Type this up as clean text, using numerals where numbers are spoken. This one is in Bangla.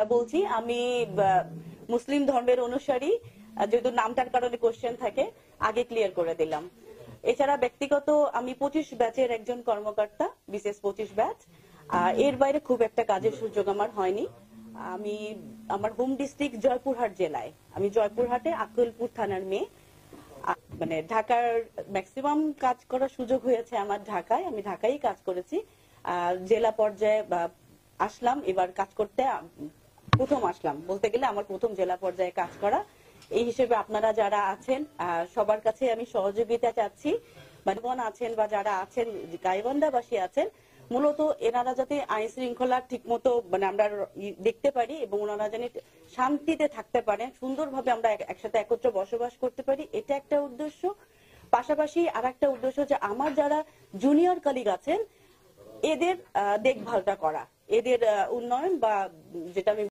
বলছি আমি মুসলিম ধর্মের অনুসারী, যেহেতু নামটার কারণে কোশ্চেন থাকে, আগে ক্লিয়ার করে দিলাম। এছাড়া ব্যক্তিগত আমি 25 ব্যাচের একজন কর্মকর্তা, বিশেষ 25 ব্যাচ। এর বাইরে খুব একটা কাজের সুযোগ আমার হয়নি। আমার হোম ডিস্ট্রিক্ট জয়পুরহাট জেলায়, আমি জয়পুরহাটে আকুলপুর থানার মেয়ে। মানে ঢাকার ম্যাক্সিমাম কাজ করার সুযোগ হয়েছে আমার ঢাকায়, আমি ঢাকায় কাজ করেছি। জেলা পর্যায়ে আসলাম, এবার কাজ করতে প্রথম আসলাম বলতে গেলে, আমার প্রথম জেলা পর্যায়ে কাজ করা। এই হিসেবে আপনারা যারা আছেন সবার কাছে আমি সহযোগিতা চাচ্ছি, মানে আছেন বা যারা আছেন গাইবান্ধাবাসী আছেন, মূলত এনারা যাতে আইন শৃঙ্খলা ঠিক মতো মানে আমরা দেখতে পারি এবং ওনারা যেন শান্তিতে থাকতে পারেন, সুন্দরভাবে আমরা একসাথে একত্রে বসবাস করতে পারি, এটা একটা উদ্দেশ্য। পাশাপাশি আর একটা উদ্দেশ্য যে আমার যারা জুনিয়র কলিগ আছেন এদের দেখভালটা করা, এদের উন্নয়ন বা যেটা আমি